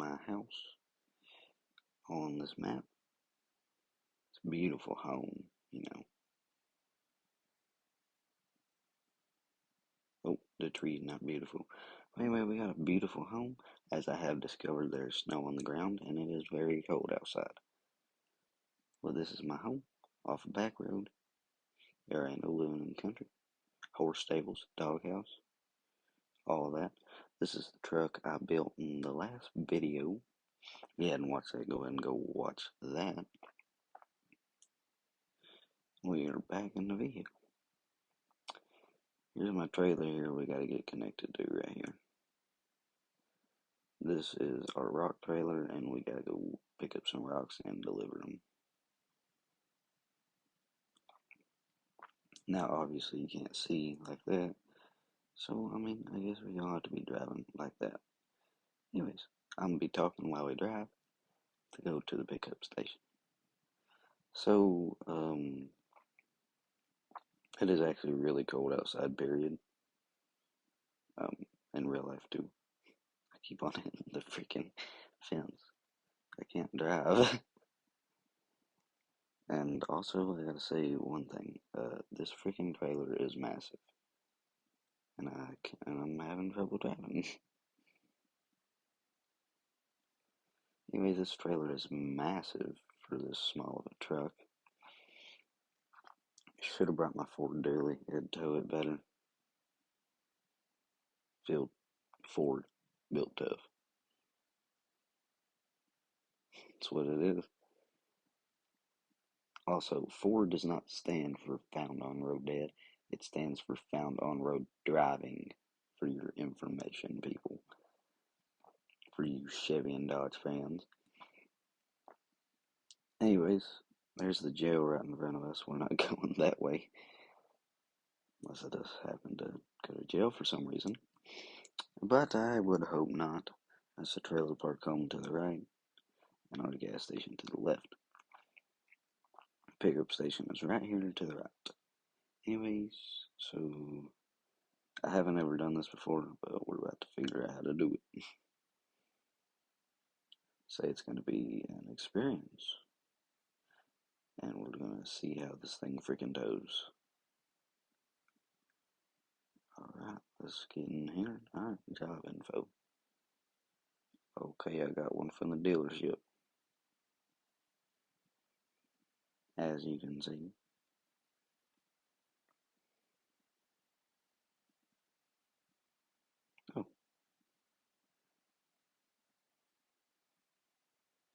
my house on this map. It's a beautiful home, you know. Oh, the tree's not beautiful. Anyway, we got a beautiful home. As I have discovered, there's snow on the ground and it is very cold outside. Well, this is my home off a back road. There ain't no living in the country. Horse stables, doghouse, all that. This is the truck I built in the last video. If you hadn't watched that, go ahead and go watch that. We are back in the vehicle. Here's my trailer here we gotta get connected to right here. This is our rock trailer and we gotta go pick up some rocks and deliver them. Now obviously you can't see like that, so I mean I guess we're gonna have to be driving like that. Anyways, I'm gonna be talking while we drive to go to the pickup station. So, it is actually really cold outside, period. Um, in real life too. I keep on hitting the freaking fence. I can't drive. And also, I gotta say one thing. This freaking trailer is massive, and I'm having trouble driving. Anyway, this trailer is massive for this small of a truck. Should have brought my Ford Daily. It'd tow it better. Field Ford built tough. That's what it is. Also, Ford does not stand for found on road dad. It stands for found on road driving. For your information, people. For you Chevy and Dodge fans. Anyways, there's the jail right in front of us. We're not going that way. Unless I just happen to go to jail for some reason. But I would hope not. That's the trailer park home to the right. And our gas station to the left. Pickup station is right here to the right. Anyways, so I haven't ever done this before, but we're about to figure out how to do it. Say it's going to be an experience. And we're going to see how this thing freaking tows. Alright, let's get in here. Alright, job info. Okay, I got one from the dealership. As you can see. Oh,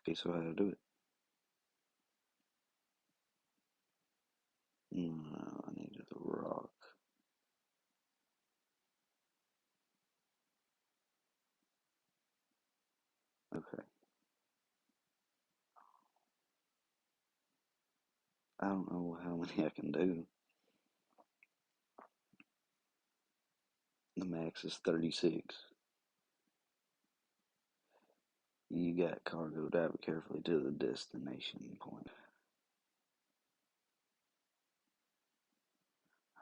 okay, so how to do it. No, I needed the rock. Okay. I don't know how many I can do. The max is 36. You got cargo, drive it carefully to the destination point.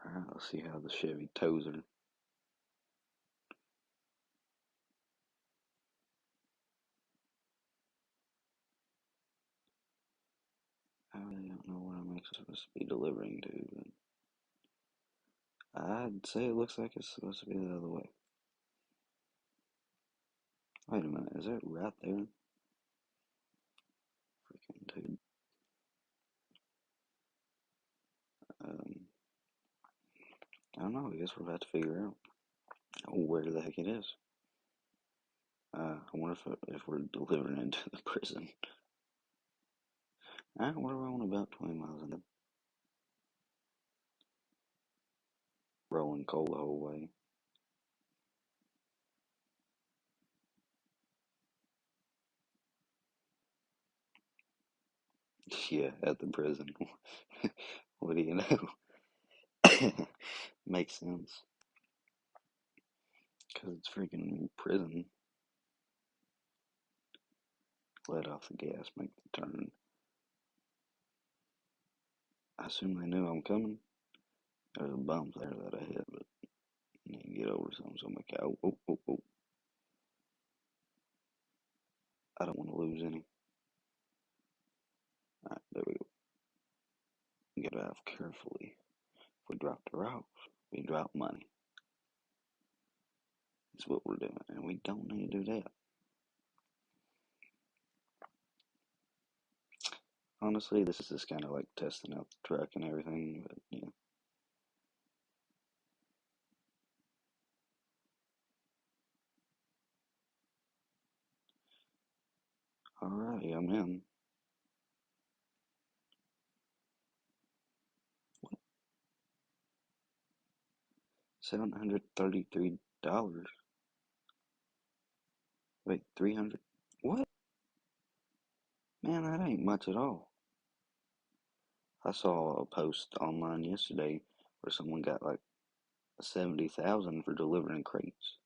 Alright, let's see how the Chevy tows her. I really don't know where I'm actually supposed to be delivering to, but I'd say it looks like it's supposed to be the other way. Wait a minute, is that right there? Freaking dude. Um, I don't know, I guess we're about to figure out where the heck it is. I wonder if we're delivering into the prison. Alright, we're rolling about 20 miles an hour. Rolling coal the whole way. Yeah, at the prison. What do you know? Makes sense. Because it's freaking prison. Let off the gas, make the turn. I assume they knew I'm coming. There's a bump there that I hit, but I need to get over something, so I'm like, oh, oh, oh, oh. I don't want to lose any. Alright, there we go. We gotta drive carefully. If we drop the rocks, we drop money. That's what we're doing, and we don't need to do that. Honestly, this is just kind of like testing out the truck and everything, but yeah. Alrighty, I'm in. $733. Wait, 300? What? Man, that ain't much at all. I saw a post online yesterday where someone got like 70,000 for delivering crates.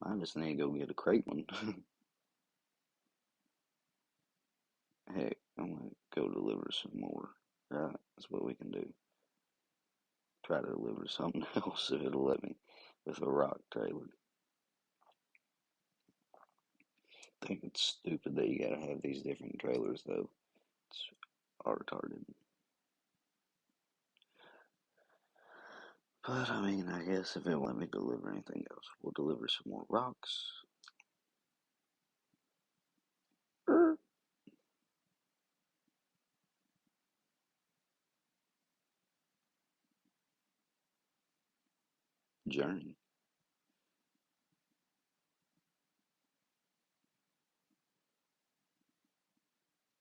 I just need to go get a crate one. Heck, I'm gonna go deliver some more. Right, that's what we can do. Try to deliver something else if it'll let me with a rock trailer. I think it's stupid that you gotta have these different trailers though. It's retarded. But I mean, I guess if it won't let me deliver anything else, we'll deliver some more rocks. Journey.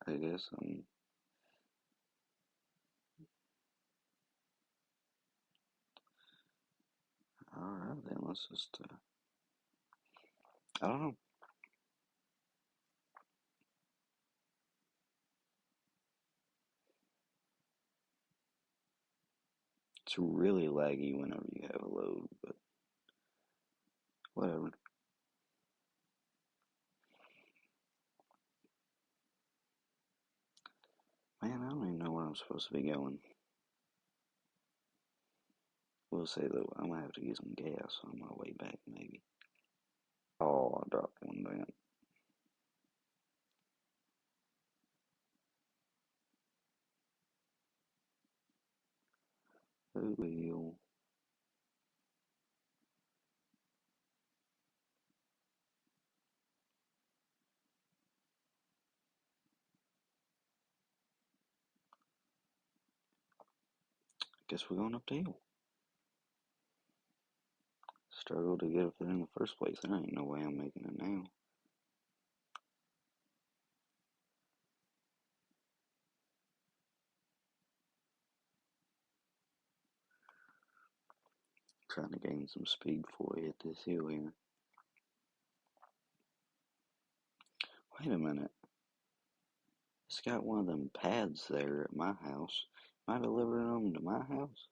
I guess alright then, let's just, I don't know. It's really laggy whenever you have a load, but whatever. Man, I don't even know where I'm supposed to be going. We'll say though, I'm gonna have to get some gas on my way back, maybe. Oh, I dropped one down. Who will? Guess we're going up the hill. Struggled to get up there in the first place. There ain't no way I'm making it now. Trying to gain some speed before we hit this hill here. Wait a minute. It's got one of them pads there at my house. Am I delivering them to my house?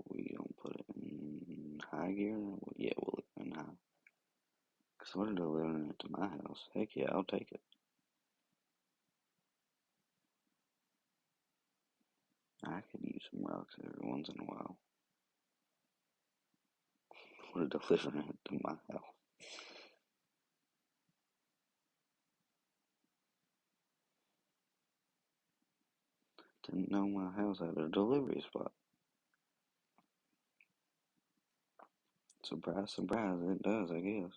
We gonna put it in high gear? Yeah, we'll leave it in high. Because we're delivering it to my house. Heck yeah, I'll take it. I could use some rocks every once in a while. We're delivering it to my house. Didn't know my house had a delivery spot. Surprise, surprise, it does, I guess.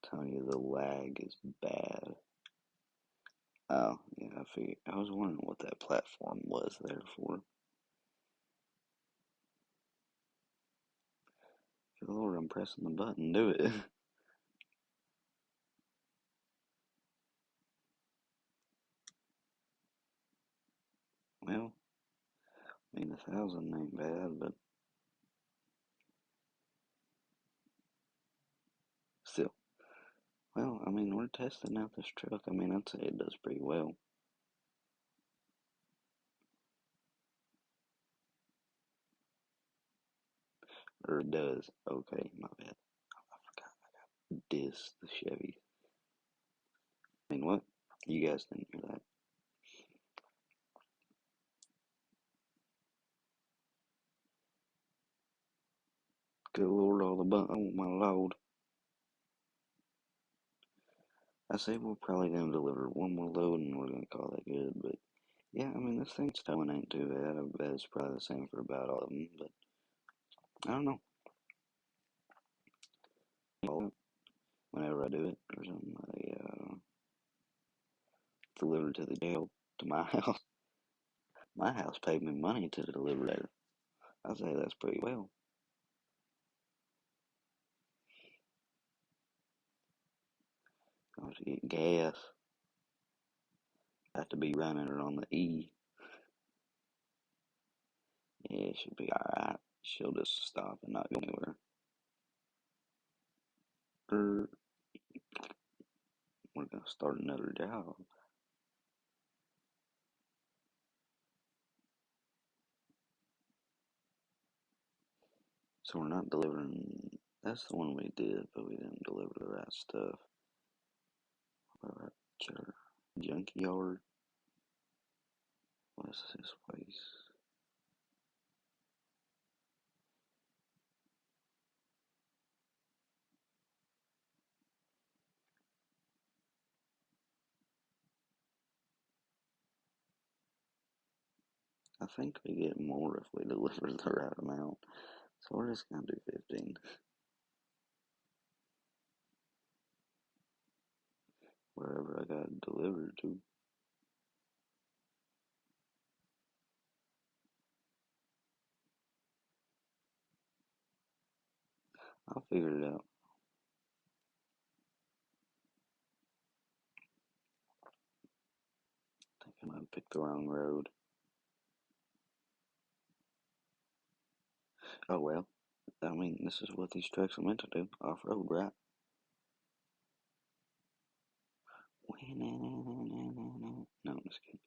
Telling you the lag is bad. Oh, yeah, I figured. I was wondering what that platform was there for. Good Lord, I'm pressing the button. Do it. Well, I mean, 1,000 ain't bad, but still. Well, I mean, we're testing out this truck. I mean, I'd say it does pretty well. Or it does. Okay, my bad. I forgot I got this, the Chevy. I mean, what? You guys didn't hear that. Good Lord, all the oh my Lord. I say we're probably gonna deliver one more load and we're gonna call that good, but yeah, I mean, this thing's towing ain't too bad. I bet it's probably the same for about all of them, but I don't know. Whenever I do it or something, I deliver to the jail, to my house. My house paid me money to deliver there. I say that's pretty well. I have to get gas. I have to be running it on the E. Yeah, it should be alright. She'll just stop and not go anywhere. Er, we're gonna start another job. So we're not delivering. That's the one we did, but we didn't deliver the right stuff. Alright, sure. Junkyard. What's this place? I think we get more if we deliver the right amount. So we're just gonna do 15. Wherever I got delivered to. I'll figure it out. I think I might have picked the wrong road. Oh well. I mean, this is what these trucks are meant to do. Off-road, right? No, I'm just kidding.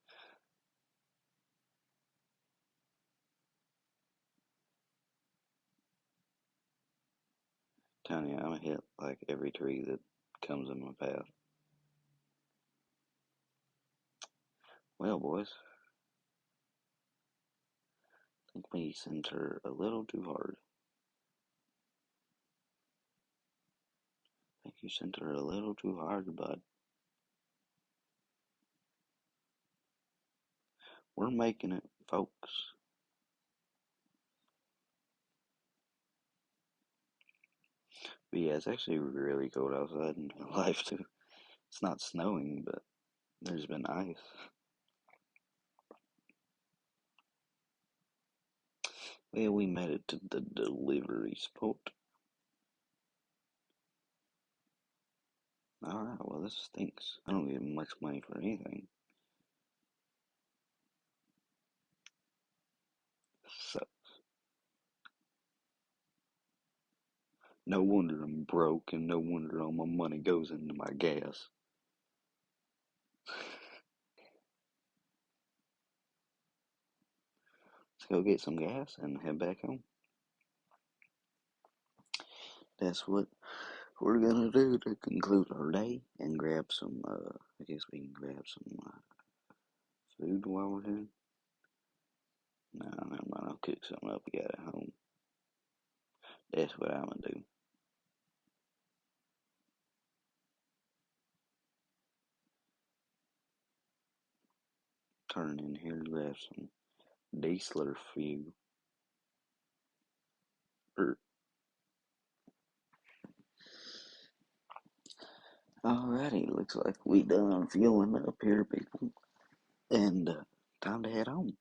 Telling you, I'm gonna hit like every tree that comes in my path. Well, boys, I think we center a little too hard. I think you center a little too hard, bud. We're making it, folks. But yeah, it's actually really cold outside in real life too. It's not snowing, but there's been ice. Well, we made it to the delivery spot. Alright, well, this stinks. I don't get much money for anything. So, no wonder I'm broke and no wonder all my money goes into my gas. Let's go get some gas and head back home. That's what we're gonna do to conclude our day and grab some, I guess we can grab some food while we're here. No, never mind, I'll cook something up we got at home. That's what I'm gonna do. Turn in here to grab some diesel fuel. Alrighty, looks like we done fueling up here, people. And time to head home.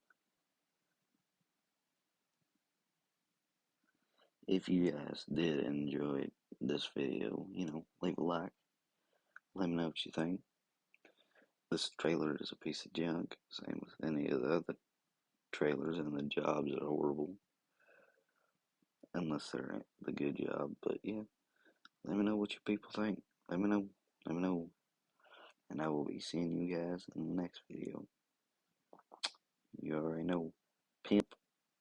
If you guys did enjoy this video, leave a like. Let me know what you think. This trailer is a piece of junk, same with any of the other trailers, and the jobs are horrible. Unless they're the good job, but yeah. Let me know what you people think. Let me know. Let me know. And I will be seeing you guys in the next video. You already know. Pimp.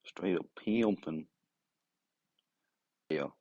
Straight up pimping. Yeah.